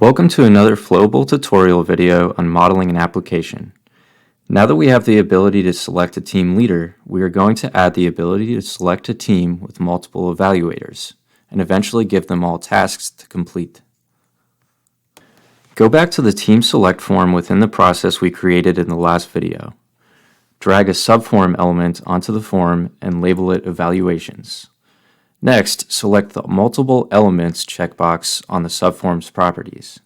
Welcome to another Flowable tutorial video on modeling an application. Now that we have the ability to select a team leader, we are going to add the ability to select a team with multiple evaluators, and eventually give them all tasks to complete. Go back to the Team Select form within the process we created in the last video. Drag a subform element onto the form and label it Evaluations. Next, select the Multiple Elements checkbox on the subform's properties.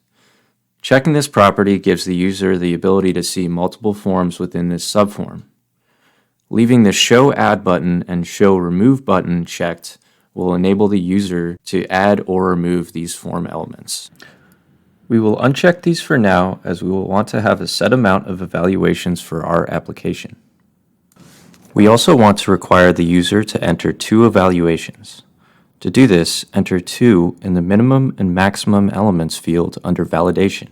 Checking this property gives the user the ability to see multiple forms within this subform. Leaving the Show Add button and Show Remove button checked will enable the user to add or remove these form elements. We will uncheck these for now, as we will want to have a set amount of evaluations for our application. We also want to require the user to enter 2 evaluations. To do this, enter 2 in the minimum and maximum elements field under validation.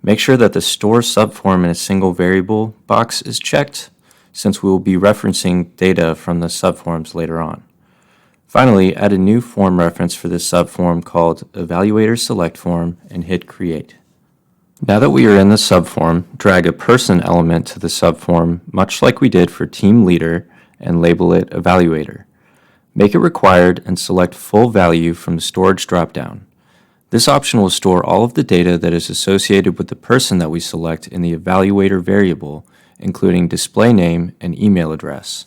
Make sure that the store subform in a single variable box is checked, since we will be referencing data from the subforms later on. Finally, add a new form reference for this subform called Evaluator Select Form and hit Create. Now that we are in the subform, drag a person element to the subform, much like we did for Team Leader, and label it Evaluator. Make it required and select Full Value from the Storage dropdown. This option will store all of the data that is associated with the person that we select in the Evaluator variable, including display name and email address.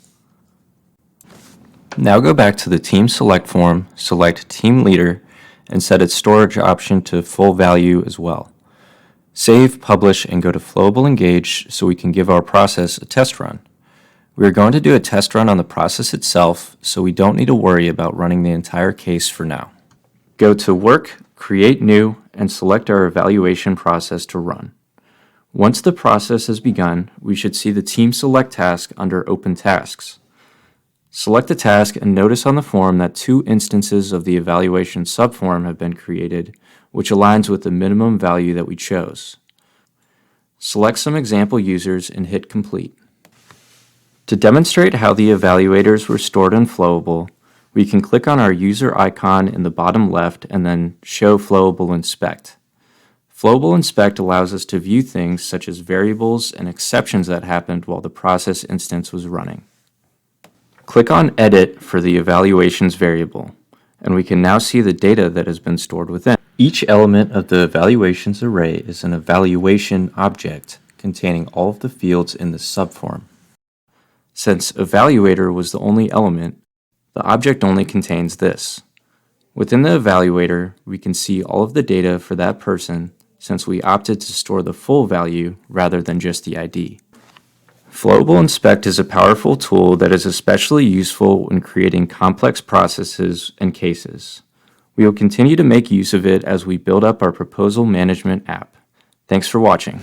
Now go back to the Team Select form, select Team Leader, and set its storage option to Full Value as well. Save, publish, and go to Flowable Engage so we can give our process a test run. We are going to do a test run on the process itself, so we don't need to worry about running the entire case for now. Go to Work, Create New, and select our evaluation process to run. Once the process has begun, we should see the Team Select task under Open Tasks. Select the task and notice on the form that 2 instances of the evaluation subform have been created, which aligns with the minimum value that we chose. Select some example users and hit Complete. To demonstrate how the evaluators were stored in Flowable, we can click on our user icon in the bottom left and then Show Flowable Inspect. Flowable Inspect allows us to view things such as variables and exceptions that happened while the process instance was running. Click on Edit for the evaluations variable, and we can now see the data that has been stored within. Each element of the evaluations array is an evaluation object containing all of the fields in the subform. Since evaluator was the only element, the object only contains this. Within the evaluator, we can see all of the data for that person since we opted to store the full value rather than just the ID. Flowable Inspect is a powerful tool that is especially useful when creating complex processes and cases. We will continue to make use of it as we build up our proposal management app. Thanks for watching.